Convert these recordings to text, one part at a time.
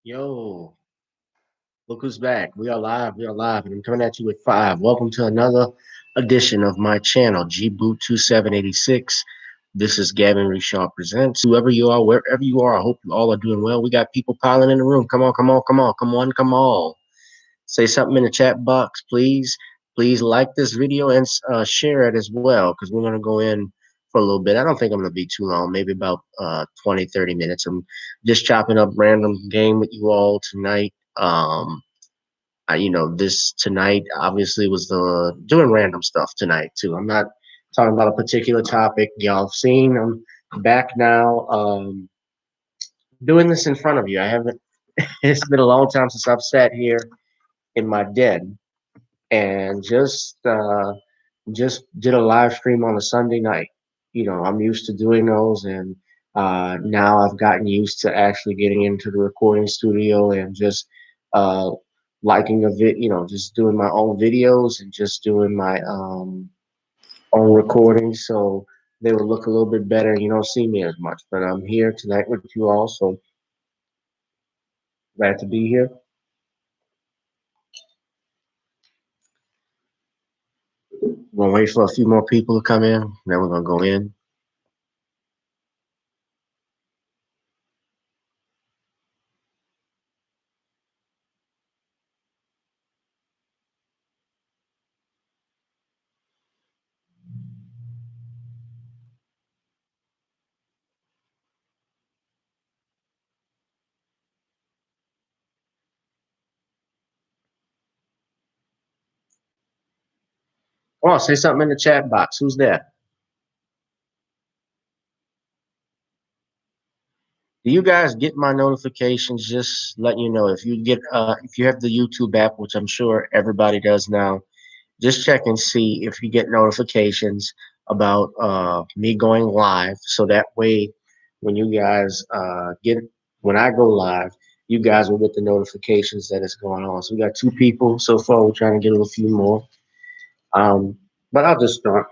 Yo, look who's back. We are live. We are live, and I'm coming at you with five. Welcome to another edition of my channel, GBoot2786. This is Gavin Richard Presents. Whoever you are, wherever you are, I hope you all are doing well. We got people piling in the room. Come on, come on, come on, come on, come on. Say something in the chat box, please. Please like this video and share it as well, because we're going to go in for a little bit. I don't think I'm going to be too long, maybe about 20, 30 minutes. I'm just chopping up random game with you all tonight. This tonight obviously was the doing random stuff tonight too. I'm not talking about a particular topic. Y'all have seen I'm back now, doing this in front of you. I haven't, it's been a long time since I've sat here in my den and just did a live stream on a Sunday night. I'm used to doing those, and now I've gotten used to actually getting into the recording studio and just uh, liking just doing my own videos and just doing my own recordings. So they will look a little bit better. You don't see me as much, but I'm here tonight with you all. So glad to be here. We're gonna wait for a few more people to come in, then we're gonna go in. Come on, say something in the chat box. Who's there? Do you guys get my notifications? Just letting you know, if you have the YouTube app, which I'm sure everybody does now, just check and see if you get notifications about me going live. So that way, when you guys get when I go live, you guys will get the notifications that it's going on. So we got two people so far. We're trying to get a few more. But I'll just start.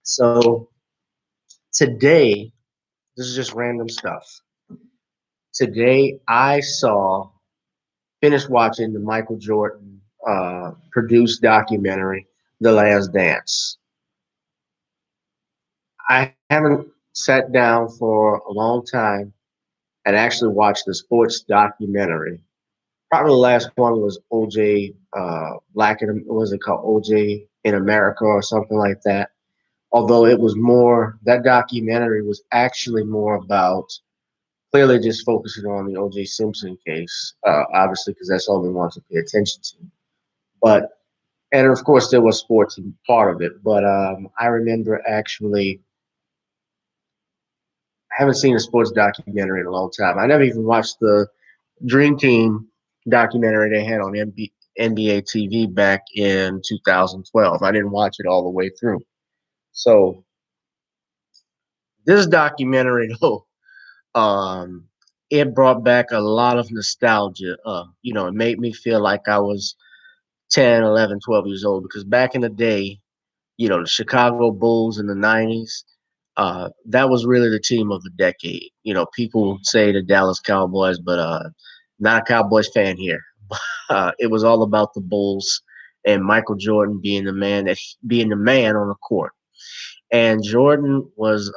So today, this is just random stuff. Today, finished watching the Michael Jordan produced documentary, The Last Dance. I haven't sat down for a long time and actually watched the sports documentary. Probably the last one was OJ, Black in, what was it called? OJ in America or something like that. Although it was more, that documentary was actually more about clearly just focusing on the OJ Simpson case, obviously, because that's all we want to pay attention to. But, and of course, there was sports part of it. But I remember actually, I haven't seen a sports documentary in a long time. I never even watched the Dream Team documentary they had on NBA TV back in 2012. I didn't watch it all the way through. So this documentary, though, um, it brought back a lot of nostalgia. It made me feel like I was 10, 11, 12 years old because back in the day, the Chicago Bulls in the 90s, that was really the team of the decade. People say the Dallas Cowboys, but not a Cowboys fan here. It was all about the Bulls and Michael Jordan being the man on the court. And Jordan was,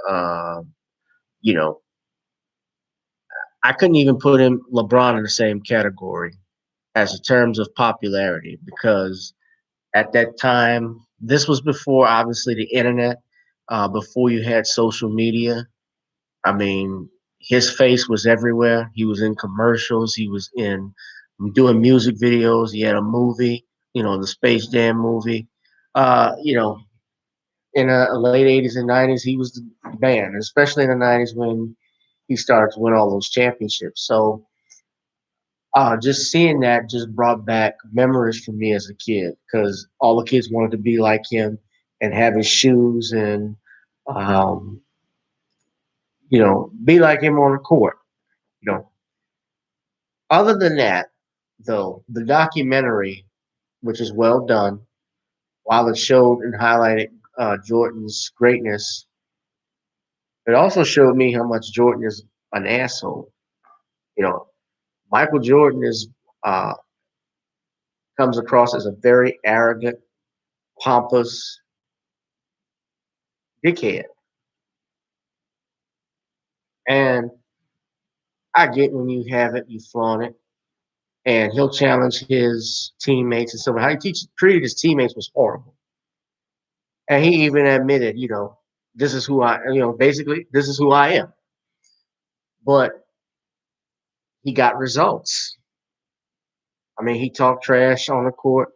you know, I couldn't even put him LeBron in the same category as in terms of popularity because at that time, this was before obviously the internet, before you had social media. I mean, his face was everywhere. He was in commercials. He was in doing music videos. He had a movie, the Space Jam movie. Uh, you know, in the late 80s and 90s, he was the man, especially in the 90s when he started to win all those championships. So just seeing that just brought back memories for me as a kid because all the kids wanted to be like him and have his shoes and, um, be like him on the court. You know, Other than that, though, the documentary, which is well done, while it showed and highlighted Jordan's greatness, it also showed me how much Jordan is an asshole. You know, Michael Jordan is uh, comes across as a very arrogant, pompous dickhead, and I get when you have it, you flaunt it, and he'll challenge his teammates and stuff. How he treated his teammates was horrible, and he even admitted, this is who basically this is who I am. But he got results. I mean, he talked trash on the court.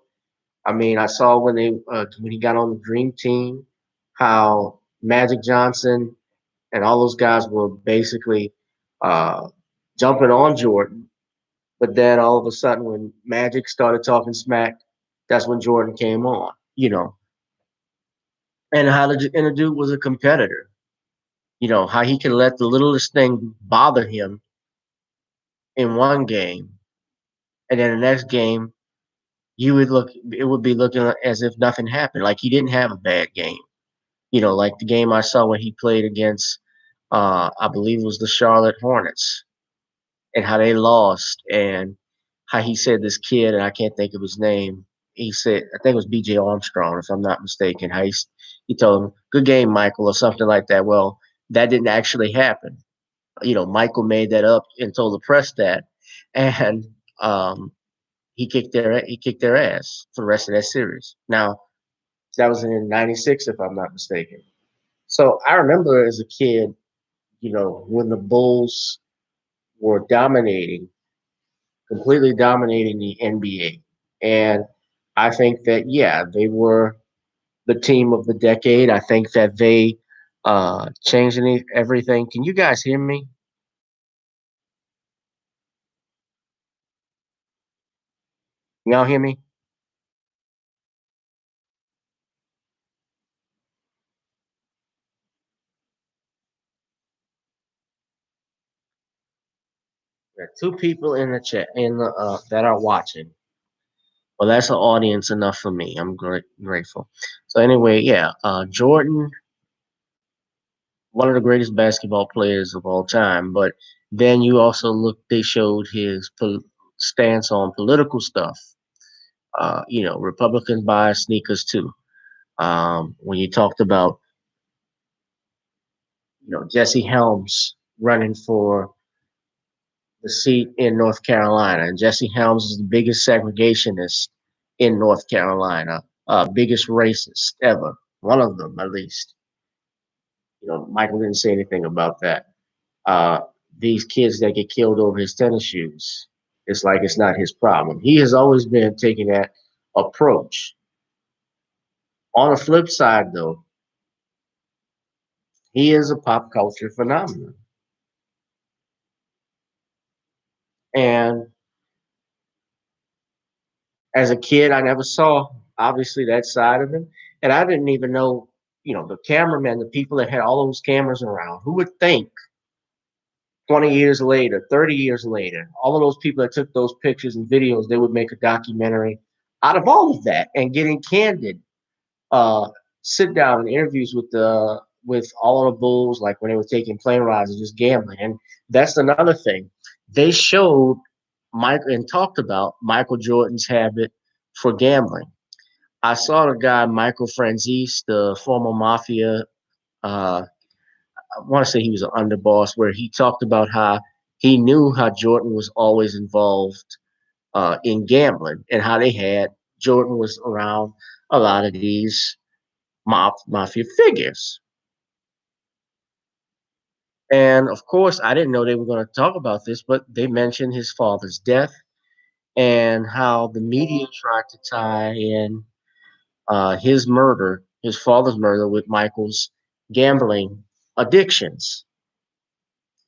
I mean, I saw when he got on the Dream Team, how Magic Johnson and all those guys were basically uh, jumping on Jordan. But then all of a sudden, when Magic started talking smack, that's when Jordan came on. And and the dude was a competitor. How he could let the littlest thing bother him in one game, and then the next game it would be looking as if nothing happened, like he didn't have a bad game. Like the game I saw when he played against, I believe it was the Charlotte Hornets, and how they lost, and how he said this kid, and I can't think of his name. He said, I think it was B.J. Armstrong, if I'm not mistaken. He told him, "Good game, Michael," or something like that. Well, that didn't actually happen. Michael made that up and told the press that, and um, he kicked their ass for the rest of that series. Now that was in '96, if I'm not mistaken. So I remember as a kid, when the Bulls were completely dominating the NBA. And I think that, yeah, they were the team of the decade. I think that they changed everything. Can you guys hear me? Y'all hear me? There are two people in the chat that are watching. Well, that's an audience enough for me. I'm grateful. So anyway, yeah, Jordan, one of the greatest basketball players of all time. But then you also look, they showed his stance on political stuff. Republicans buy sneakers too. When you talked about, Jesse Helms running for the seat in North Carolina, and Jesse Helms is the biggest segregationist in North Carolina, biggest racist ever, one of them at least. Michael didn't say anything about that. uh, these kids that get killed over his tennis shoes. It's like it's not his problem. He has always been taking that approach. On the flip side, though, he is a pop culture phenomenon. And as a kid, I never saw, obviously, that side of him. And I didn't even know, the cameramen, the people that had all those cameras around, who would think 20 years later, 30 years later, all of those people that took those pictures and videos, they would make a documentary out of all of that and getting candid uh, sit down and interviews with all of the Bulls, like when they were taking plane rides and just gambling. And that's another thing. They showed Michael and talked about Michael Jordan's habit for gambling. I saw the guy Michael Franzese, the former mafia. I want to say he was an underboss, where he talked about how he knew how Jordan was always involved in gambling, and how they had Jordan was around a lot of these mafia figures. And of course, I didn't know they were going to talk about this, but they mentioned his father's death and how the media tried to tie in his father's murder, with Michael's gambling addictions.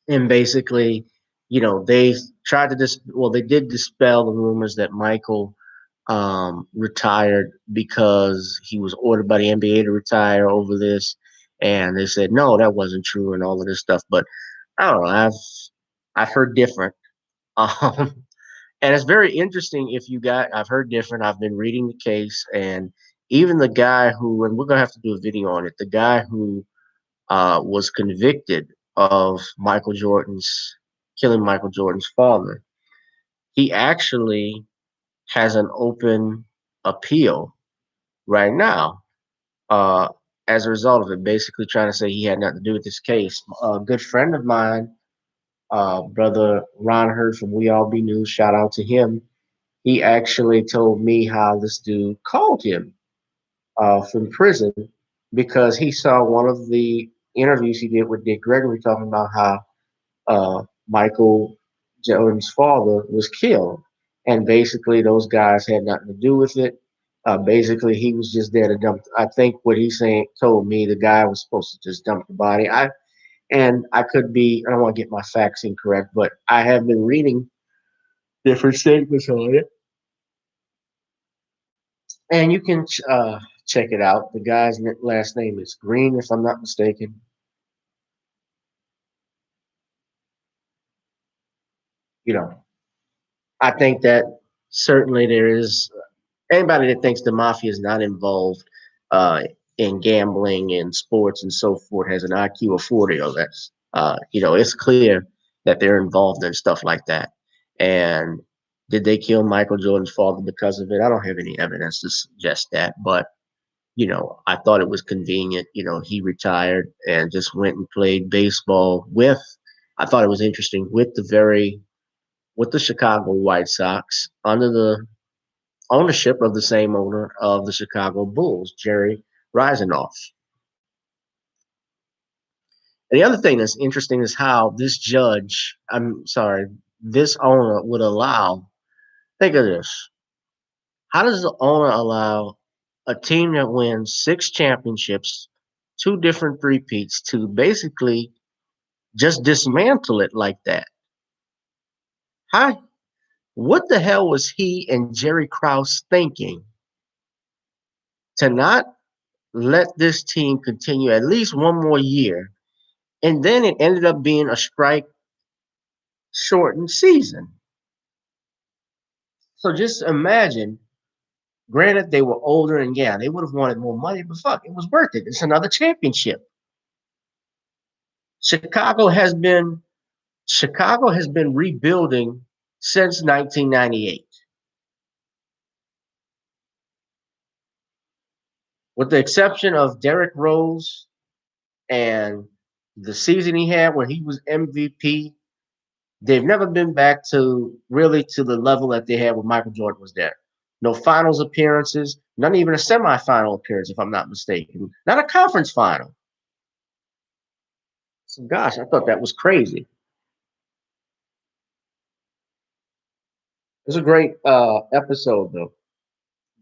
And basically, they tried to they did dispel the rumors that Michael retired because he was ordered by the NBA to retire over this. And they said, no, that wasn't true and all of this stuff. But I don't know. I've heard different. Um, and it's very interesting I've heard different. I've been reading the case, and even the guy who, and we're going to have to do a video on it, the guy who was convicted of killing Michael Jordan's father. he actually has an open appeal right now uh, as a result of it, basically trying to say he had nothing to do with this case. A good friend of mine, brother Ron Hurd from We All Be News, shout out to him. He actually told me how this dude called him from prison because he saw one of the interviews he did with Dick Gregory talking about how Michael Jordan's father was killed. And basically, those guys had nothing to do with it. Basically, he was just there to dump. I think what he saying told me the guy was supposed to just dump the body. I could be. I don't want to get my facts incorrect, but I have been reading different statements on it, and you can check it out. The guy's last name is Green, if I'm not mistaken. You know, I think that certainly there is anybody that thinks the mafia is not involved uh, in gambling and sports and so forth has an IQ of 40 or less. It's clear that they're involved in stuff like that. And did they kill Michael Jordan's father because of it? I don't have any evidence to suggest that, but I thought it was convenient. He retired and just went and played baseball with. I thought it was interesting with the Chicago White Sox under the ownership of the same owner of the Chicago Bulls, Jerry Reinsdorf. And the other thing that's interesting is how this owner would allow, think of this. How does the owner allow a team that wins 6 championships, two different three-peats, to basically just dismantle it like that? How, what the hell was he and Jerry Krause thinking to not let this team continue at least one more year? And then it ended up being a strike shortened season. So just imagine, granted, they were older and yeah, they would have wanted more money, but fuck, it was worth it. It's another championship. Chicago has been Chicago has been rebuilding since 1998. With the exception of Derrick Rose and the season he had where he was MVP, they've never been back to really to the level that they had when Michael Jordan was there. No finals appearances, not even a semifinal appearance, if I'm not mistaken. Not a conference final. So gosh, I thought that was crazy. It was a great episode though.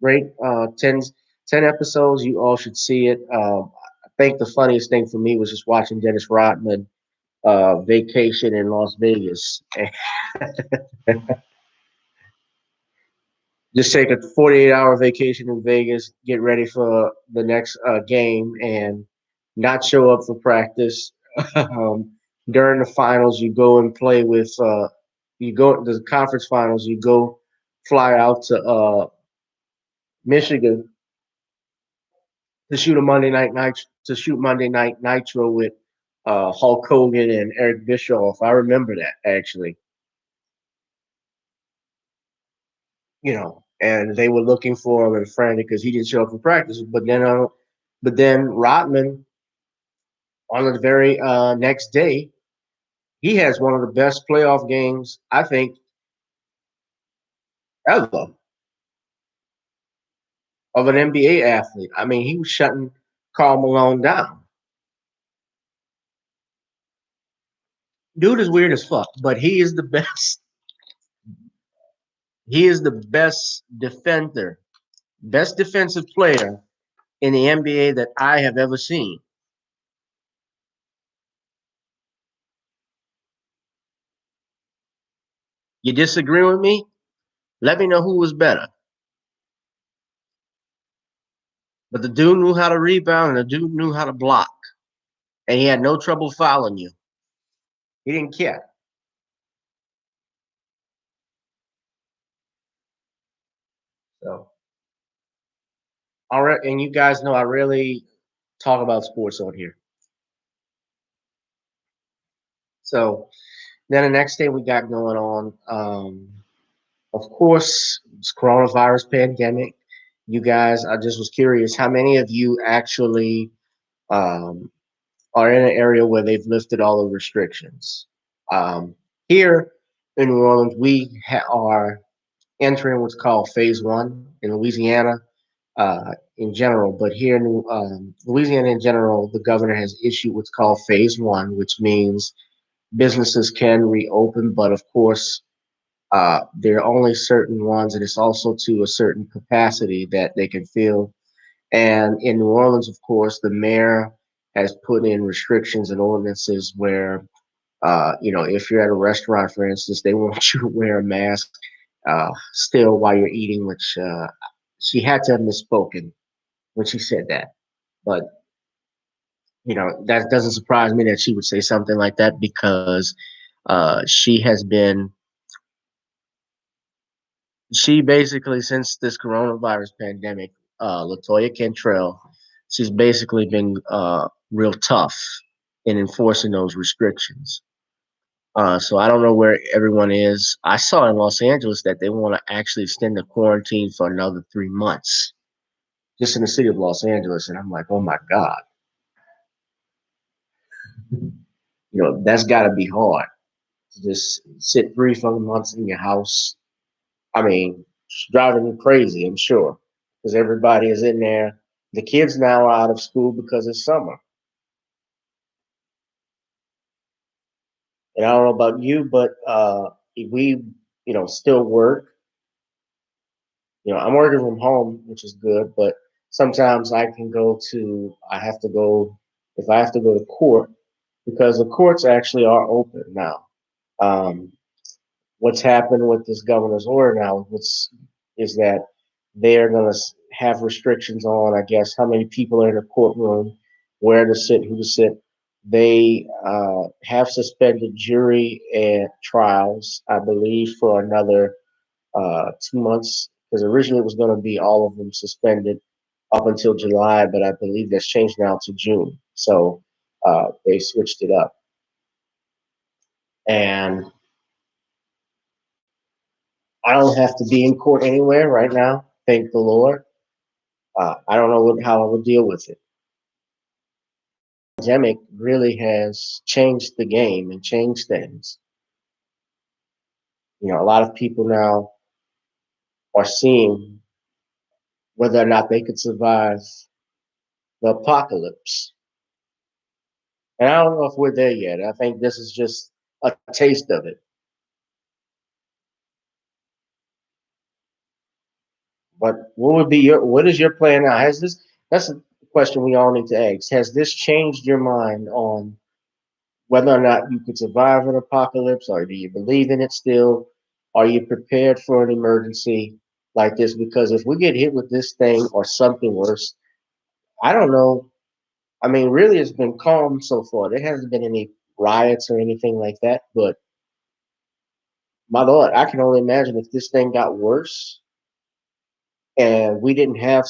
Great 10 episodes. You all should see it. I think the funniest thing for me was just watching Dennis Rodman vacation in Las Vegas. Just take a 48-hour vacation in Vegas, get ready for the next game, and not show up for practice. um, During the finals, you go and play with, you go the conference finals, you go fly out to Michigan to shoot a Monday Night Nitro with Hulk Hogan and Eric Bischoff. I remember that actually. And they were looking for him and frantic because he didn't show up for practice. But then Rodman on the very next day, he has one of the best playoff games I think ever of an NBA athlete. I mean, he was shutting Karl Malone down. Dude is weird as fuck, but he is the best. He is the best defender, best defensive player in the NBA that I have ever seen. You disagree with me? Let me know who was better. But the dude knew how to rebound and the dude knew how to block. And he had no trouble fouling you. He didn't care. So, all right. And you guys know I really talk about sports on here. So then the next thing we got going on, Of course, it's coronavirus pandemic. You guys, I just was curious, how many of you actually um, are in an area where they've lifted all the restrictions? Um, Here in New Orleans, we are entering what's called phase one in Louisiana in general. But here in Louisiana in general, the governor has issued what's called phase one, which means businesses can reopen, but of course, there are only certain ones, and it's also to a certain capacity that they can fill. And in New Orleans, of course, the mayor has put in restrictions and ordinances where, if you're at a restaurant, for instance, they want you to wear a mask still while you're eating, which she had to have misspoken when she said that. But, that doesn't surprise me that she would say something like that because she basically, since this coronavirus pandemic, Latoya Cantrell, she's basically been real tough in enforcing those restrictions. So I don't know where everyone is. I saw in Los Angeles that they want to actually extend the quarantine for another 3 months, just in the city of Los Angeles. And I'm like, oh my God, that's got to be hard to just sit 3 fucking months in your house. I mean, it's driving me crazy, I'm sure, because everybody is in there. The kids now are out of school because it's summer. And I don't know about you, but if we, still work. I'm working from home, which is good, but sometimes I have to go, if I have to go to court, because the courts actually are open now. Um, what's happened with this governor's order now is that they're going to have restrictions on, I guess, how many people are in a courtroom, where to sit, who to sit. They have suspended jury and trials, I believe, for another 2 months, because originally it was going to be all of them suspended up until July, but I believe that's changed now to June. So they switched it up. And I don't have to be in court anywhere right now. Thank the Lord. I don't know how I would deal with it. The pandemic really has changed the game and changed things. A lot of people now are seeing whether or not they could survive the apocalypse. And I don't know if we're there yet. I think this is just a taste of it. But what is your plan now? That's a question we all need to ask. Has this changed your mind on whether or not you could survive an apocalypse, or do you believe in it still? Are you prepared for an emergency like this? Because if we get hit with this thing or something worse, I don't know. I mean, really, it's been calm so far. There hasn't been any riots or anything like that. But my Lord, I can only imagine if this thing got worse and we didn't have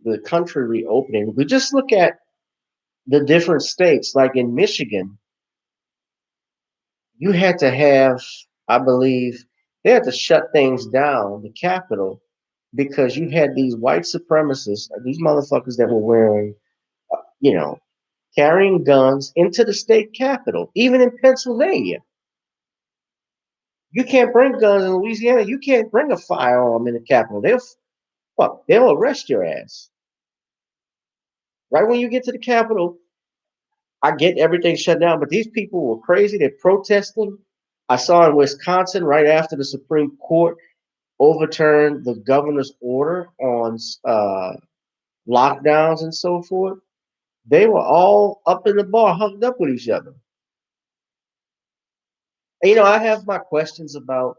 the country reopening. We just look at the different states, like in Michigan, you had to have, I believe, they had to shut things down, the Capitol, because you had these white supremacists, these motherfuckers that were wearing, you know, carrying guns into the state capitol, even in Pennsylvania. You can't bring guns in Louisiana. You can't bring a firearm in the Capitol. They'll arrest your ass. Right when you get to the Capitol, I get everything shut down, but these people were crazy. They're protesting. I saw in Wisconsin right after the Supreme Court overturned the governor's order on lockdowns and so forth. They were all up in the bar, hugged up with each other. And, I have my questions about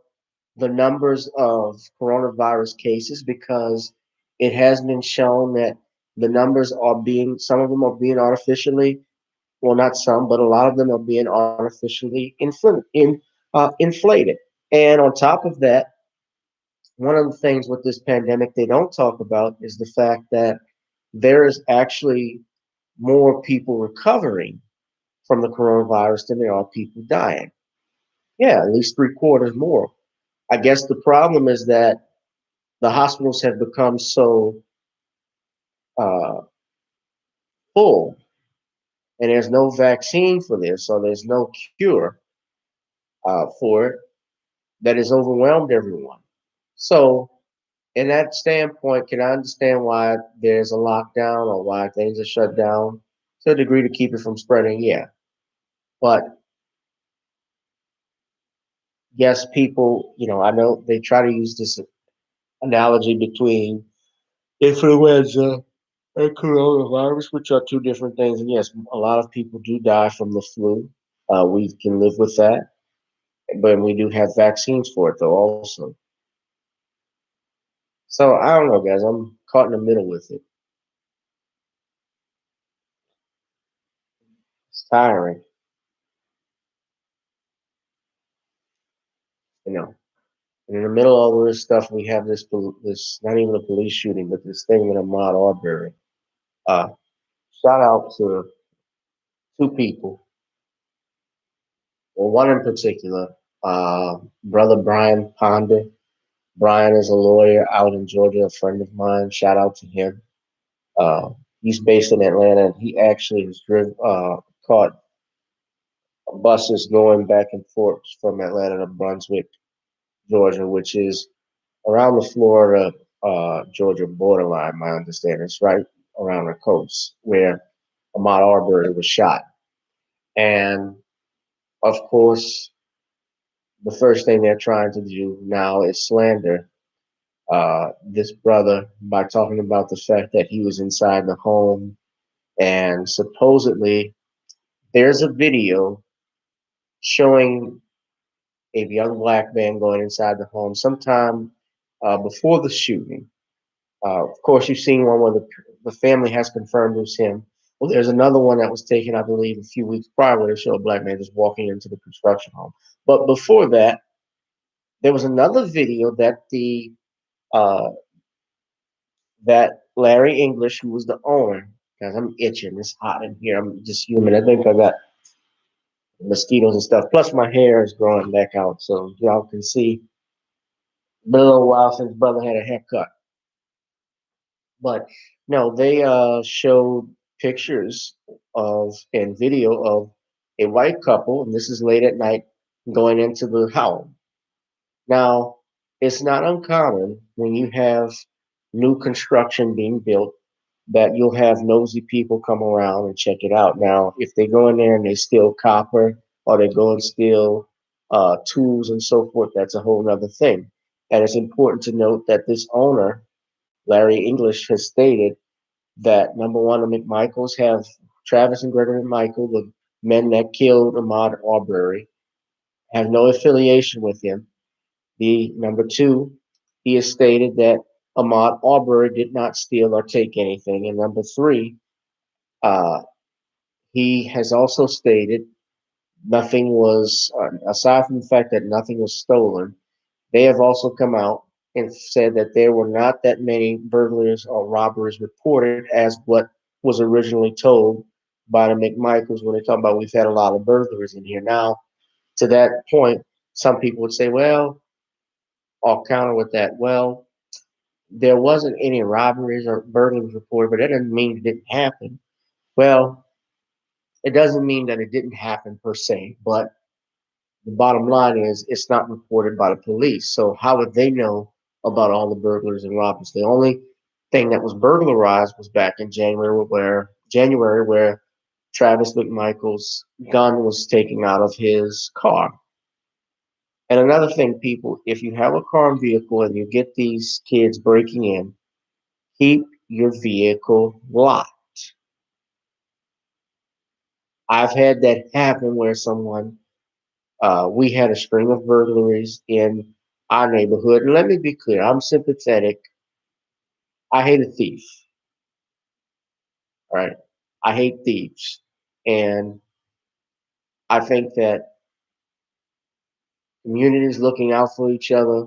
the numbers of coronavirus cases because it has been shown that the numbers some of them are being artificially, well, not some, but a lot of them are being artificially inflated. And on top of that, one of the things with this pandemic they don't talk about is the fact that there is actually more people recovering from the coronavirus than there are people dying. Yeah, at least three quarters more. I guess the problem is that the hospitals have become so uh, full, and there's no vaccine for this, or there's no cure for it that has overwhelmed everyone. So, in that standpoint, can I understand why there's a lockdown or why things are shut down to a degree to keep it from spreading? Yeah, but yes, people, I know they try to use this analogy between influenza and coronavirus, which are two different things. And yes, a lot of people do die from the flu. We can live with that, but we do have vaccines for it, though, also. So I don't know, guys. I'm caught in the middle with it. It's tiring, you know. And in the middle of all this stuff, we have this not even a police shooting, but this thing in Ahmaud Arbery. Uh, Shout out to two people, well, one in particular, brother Brian Ponder. Brian is a lawyer out in Georgia, a friend of mine. Shout out to him. Uh, he's based in Atlanta, and he actually has caught buses going back and forth from Atlanta to Brunswick, Georgia, which is around the Florida Georgia borderline. My understanding it's right around the coast where Ahmaud Arbery was shot, and of course, the first thing they're trying to do now is slander this brother by talking about the fact that he was inside the home. And supposedly, there's a video showing a young black man going inside the home sometime before the shooting. Of course, you've seen one where the family has confirmed it was him. Well, there's another one that was taken, I believe, a few weeks prior where they show a black man just walking into the construction home. But before that, there was another video uh, that Larry English, who was the owner, guys, I'm itching. It's hot in here. I'm just human. I think I got mosquitoes and stuff. Plus, my hair is growing back out, so y'all can see. Been a little while since brother had a haircut, but no, they showed pictures of and video of a white couple, and this is late at night, going into the house. Now, it's not uncommon when you have new construction being built that you'll have nosy people come around and check it out. Now, if they go in there and they steal copper or they go and steal tools and so forth, that's a whole other thing. And it's important to note that this owner, Larry English, has stated that number one, the McMichaels have Travis and Gregory McMichael, the men that killed Ahmaud Arbery, have no affiliation with him. The number two, he has stated that Ahmaud Arbery did not steal or take anything. And number three, uh, he has also stated nothing was, aside from the fact that nothing was stolen, they have also come out and said that there were not that many burglaries or robberies reported as what was originally told by the McMichaels when they talk about we've had a lot of burglaries in here. Now, to that point, some people would say, well, I'll counter with that. Well, there wasn't any robberies or burglaries reported, but that doesn't mean it didn't happen. Well, it doesn't mean that it didn't happen per se, but the bottom line is it's not reported by the police. So how would they know about all the burglars and robberies? The only thing that was burglarized was back in January where Travis McMichael's gun was taken out of his car. And another thing, people, if you have a car and vehicle and you get these kids breaking in, keep your vehicle locked. I've had that happen where we had a string of burglaries in our neighborhood. And let me be clear, I'm sympathetic. I hate a thief, right? I hate thieves. And I think that communities looking out for each other,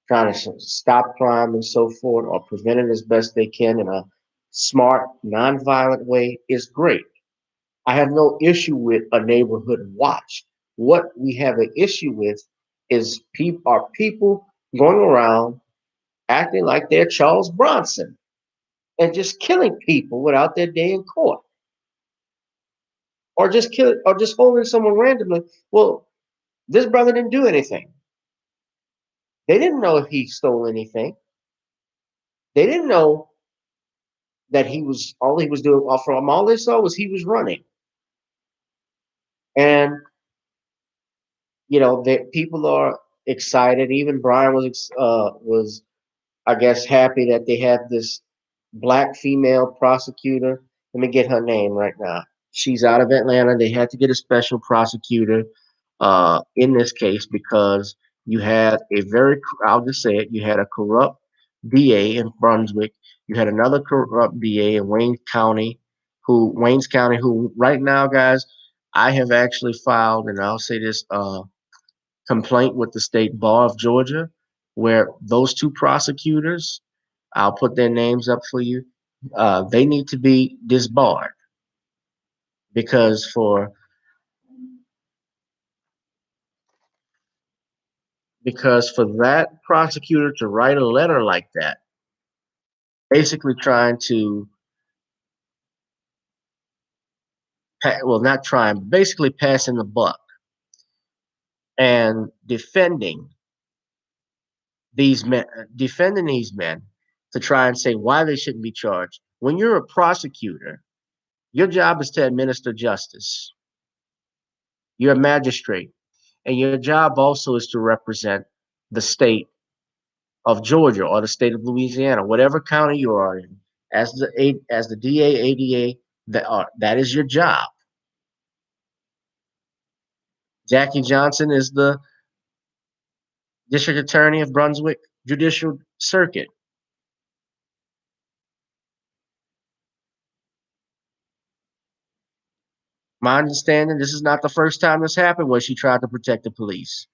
trying to stop crime and so forth, or prevent it as best they can in a smart, nonviolent way is great. I have no issue with a neighborhood watch. What we have an issue with are people going around acting like they're Charles Bronson and just killing people without their day in court, or just holding someone randomly. Well, this brother didn't do anything. They didn't know if he stole anything. They didn't know that he was doing. From all they saw was he was running, and that people are excited. Even Brian was I guess happy that they have this black female prosecutor. Let me get her name right now. She's out of Atlanta. They had to get a special prosecutor in this case because you had I'll just say it, you had a corrupt DA in Brunswick. You had another corrupt DA in Waynes County, who right now, guys, I have actually filed, and I'll say this, complaint with the State Bar of Georgia, where those two prosecutors, I'll put their names up for you. They need to be disbarred because for that prosecutor to write a letter like that, basically trying to, well, not trying, basically passing the buck and defending these men to try and say why they shouldn't be charged. When you're a prosecutor, your job is to administer justice. You're a magistrate, and your job also is to represent the state of Georgia or the state of Louisiana, whatever county you are in, as the DA, ADA, that is your job. Jackie Johnson is the district attorney of Brunswick Judicial Circuit. My understanding, this is not the first time this happened where she tried to protect the police.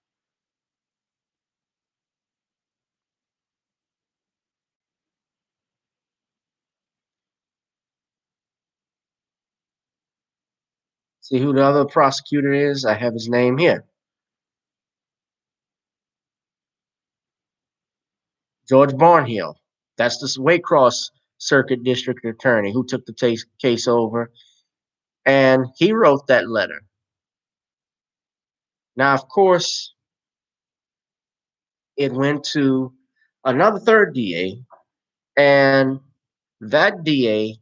See who the other prosecutor is? I have his name here. George Barnhill. That's the Waycross Circuit District Attorney who took the case over. And he wrote that letter. Now, of course, it went to another third DA, and that DA,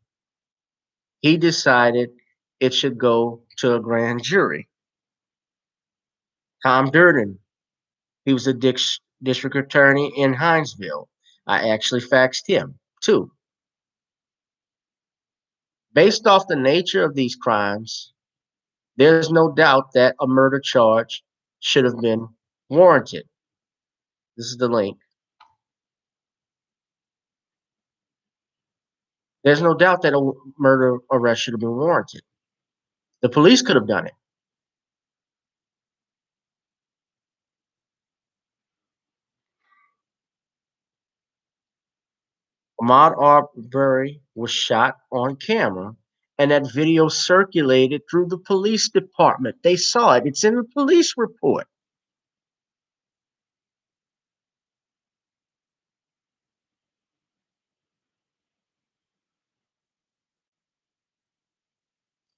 he decided it should go to a grand jury. Tom Durden, he was a district attorney in Hinesville. I actually faxed him too. Based off the nature of these crimes, there's no doubt that a murder charge should have been warranted. This is the link. There's no doubt that a murder arrest should have been warranted. The police could have done it. Ahmaud Arbery was shot on camera, and that video circulated through the police department. They saw it. It's in the police report.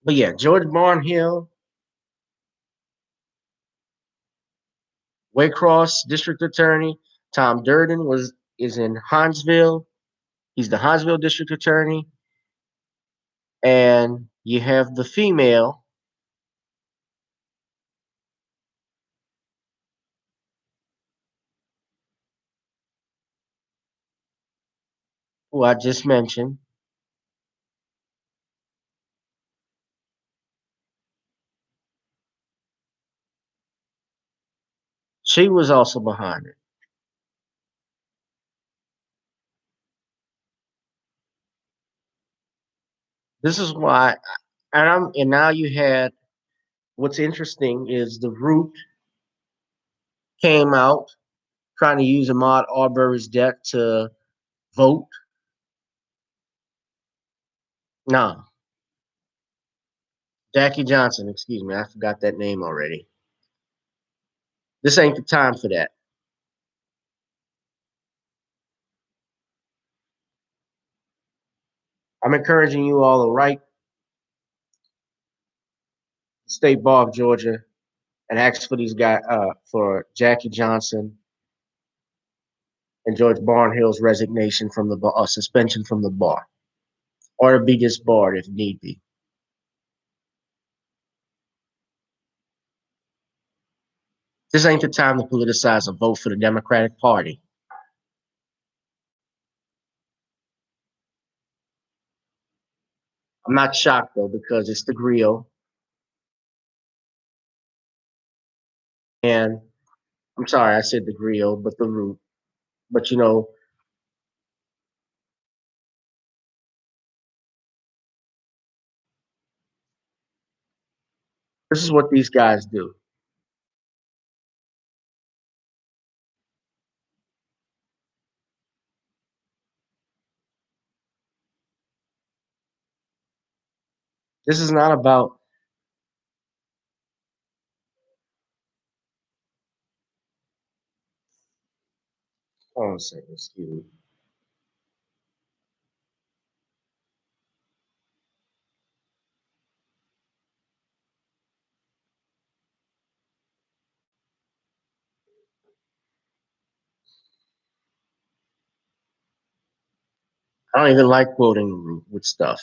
But yeah, George Barnhill, Waycross District Attorney. Tom Durden is in Hinesville. He's the Hinesville District Attorney. And you have the female, who I just mentioned. She was also behind it. This is why, and now you had, what's interesting is the Root came out trying to use Ahmaud Arbery's death to vote. No, Jackie Johnson, excuse me, I forgot that name already. This ain't the time for that. I'm encouraging you all to write the State Bar of Georgia and ask for these guys for Jackie Johnson and George Barnhill's resignation from the bar, suspension from the bar, or to be disbarred if need be. This ain't the time to politicize a vote for the Democratic Party. I'm not shocked though because it's the grill, and I'm sorry I said the grill, but the root. But this is what these guys do. This is not about. Hold on a second, excuse me. I don't even like quoting the root with stuff.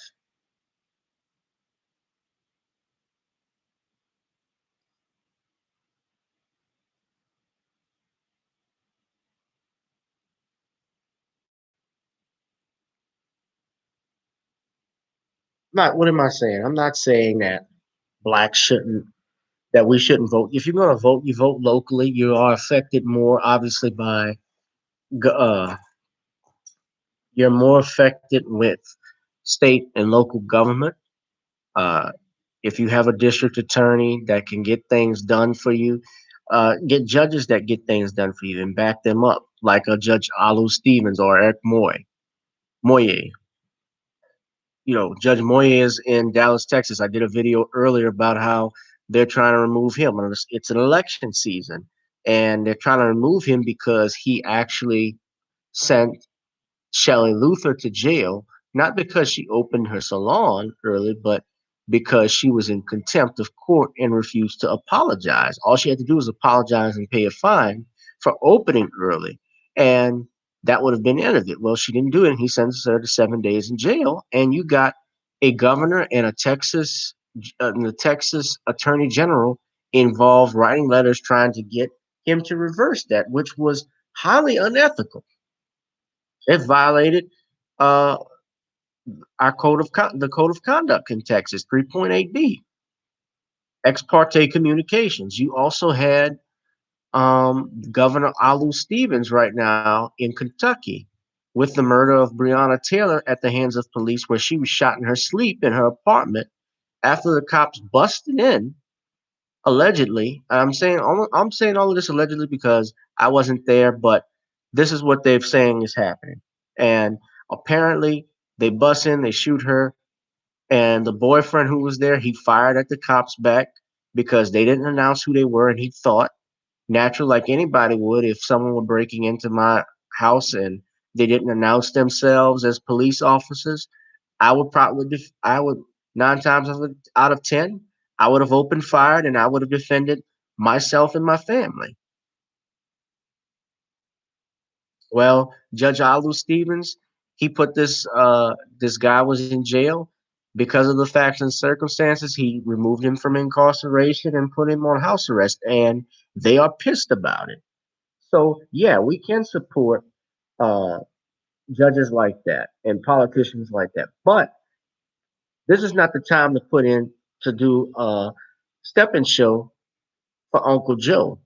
Not what am I saying? I'm not saying that blacks shouldn't that we shouldn't vote. If you're going to vote, you vote locally. You are affected more, obviously, by you're more affected with state and local government. Uh, if you have a district attorney that can get things done for you, get judges that get things done for you and back them up, like a Judge Alu Stevens or Eric Moye. Judge Moye is in Dallas, Texas. I did a video earlier about how they're trying to remove him. It's an election season, and they're trying to remove him because he actually sent Shelley Luther to jail, not because she opened her salon early, but because she was in contempt of court and refused to apologize. All she had to do was apologize and pay a fine for opening early. And that would have been the end of it. Well, she didn't do it, and he sentenced her to 7 days in jail. And you got a governor and the Texas Attorney General involved writing letters trying to get him to reverse that, which was highly unethical. It violated uh, our the code of conduct in Texas, 3.8b, ex parte communications. You also had Governor Alu Stevens right now in Kentucky with the murder of Breonna Taylor at the hands of police, where she was shot in her sleep in her apartment after the cops busted in allegedly. I'm saying all of this allegedly because I wasn't there, but this is what they're saying is happening. And apparently they bust in, they shoot her, and the boyfriend who was there, he fired at the cops back because they didn't announce who they were, and he thought natural like anybody would if someone were breaking into my house and they didn't announce themselves as police officers. I would 9 times out of 10, I would have opened fire and I would have defended myself and my family. Well, Judge Alu Stevens, he put this guy was in jail because of the facts and circumstances. He removed him from incarceration and put him on house arrest, and they are pissed about it. So yeah, we can support uh, judges like that and politicians like that, but this is not the time to put in to do a stepping show for Uncle Joe.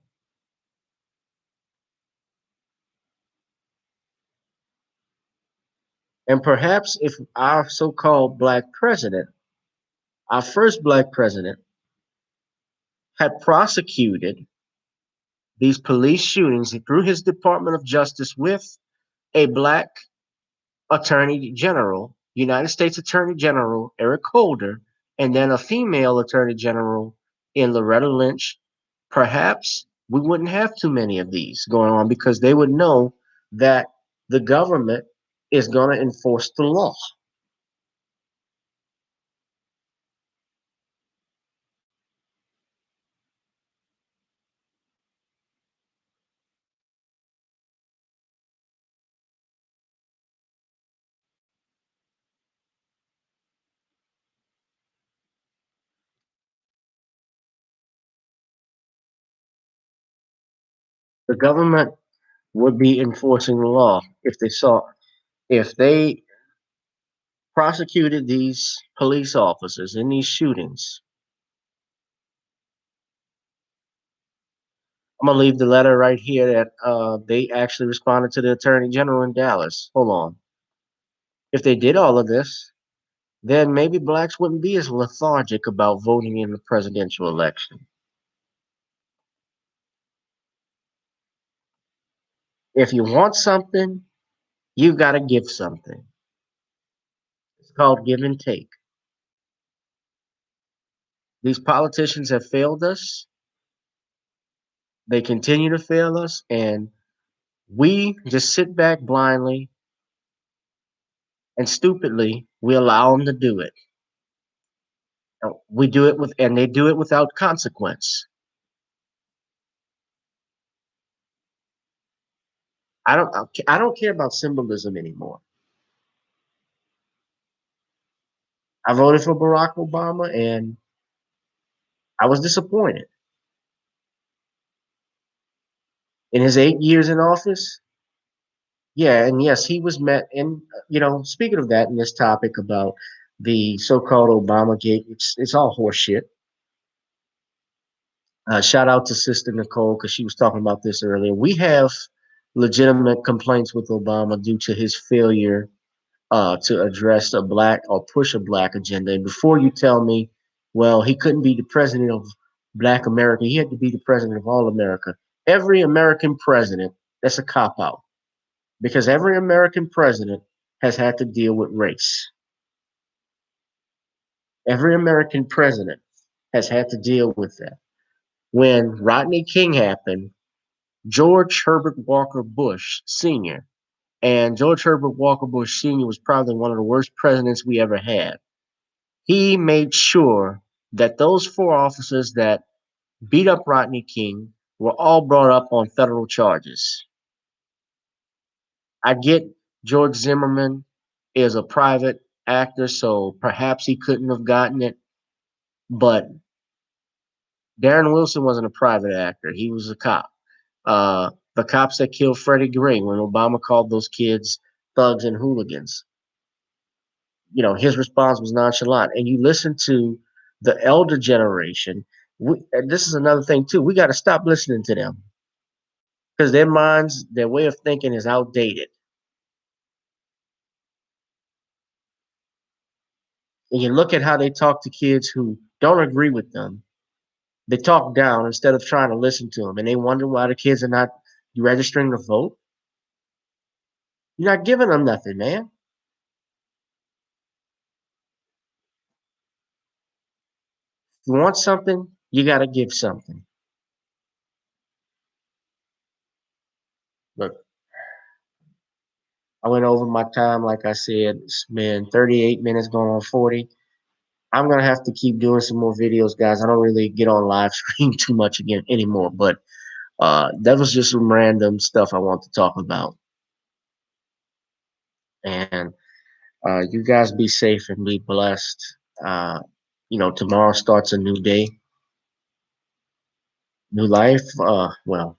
And perhaps if our so-called black president, our first black president, had prosecuted these police shootings through his Department of Justice with a black attorney general, United States Attorney General Eric Holder, and then a female attorney general in Loretta Lynch, perhaps we wouldn't have too many of these going on because they would know that the government is going to enforce the law. The government would be enforcing the law if they prosecuted these police officers in these shootings. I'm gonna leave the letter right here that they actually responded to the attorney general in Dallas. Hold on. If they did all of this, then maybe blacks wouldn't be as lethargic about voting in the presidential election. If you want something, you got to give something. It's called give and take. These politicians have failed us. They continue to fail us, and we just sit back blindly and stupidly we allow them to do it. We do it with, and they do it without consequence. I don't care about symbolism anymore. I voted for Barack Obama, and I was disappointed in his 8 years in office. Yeah, and yes, he was met. And speaking of that, in this topic about the so-called Obama Gate, it's all horseshit. Shout out to Sister Nicole because she was talking about this earlier. We have legitimate complaints with Obama due to his failure to address a black or push a black agenda. And before you tell me, well, he couldn't be the president of Black America, he had to be the president of all America. Every American president, that's a cop out because every American president has had to deal with race. Every American president has had to deal with that. When Rodney King happened, George Herbert Walker Bush Sr. And George Herbert Walker Bush Sr. was probably one of the worst presidents we ever had. He made sure that those four officers that beat up Rodney King were all brought up on federal charges. I get George Zimmerman is a private actor, so perhaps he couldn't have gotten it, but Darren Wilson wasn't a private actor. He was a cop. The cops that killed Freddie Gray when Obama called those kids thugs and hooligans, his response was nonchalant. And you listen to the elder generation. And this is another thing too. We got to stop listening to them because their minds, their way of thinking is outdated. And you look at how they talk to kids who don't agree with them. They talk down instead of trying to listen to them, and they wonder why the kids are not registering to vote. You're not giving them nothing, man. If you want something, you got to give something. Look, I went over my time, like I said. It's been 38 minutes going on 40. I'm gonna have to keep doing some more videos, guys. I don't really get on live stream too much again anymore, but that was just some random stuff I want to talk about. And you guys be safe and be blessed. Uh, tomorrow starts a new day, new life. Well,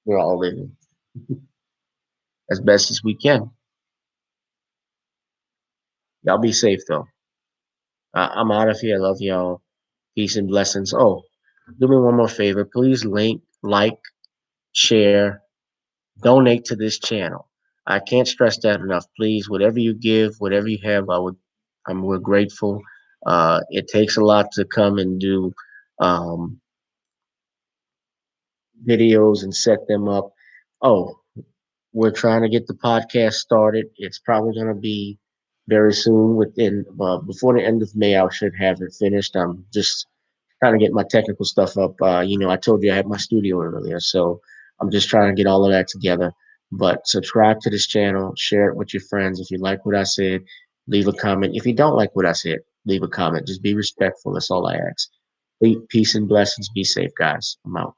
we're all living as best as we can. Y'all be safe though. I'm out of here. Love y'all. Peace and blessings. Oh, do me one more favor. Please link, like, share, donate to this channel. I can't stress that enough. Please, whatever you give, whatever you have, we're grateful. It takes a lot to come and do um, videos and set them up. Oh, we're trying to get the podcast started. It's probably going to be very soon. Within before the end of May, I should have it finished. I'm just trying to get my technical stuff up. I told you I had my studio earlier, so I'm just trying to get all of that together. But subscribe to this channel, share it with your friends. If you like what I said, leave a comment. If you don't like what I said, leave a comment. Just be respectful. That's all I ask. Peace and blessings. Be safe, guys. I'm out.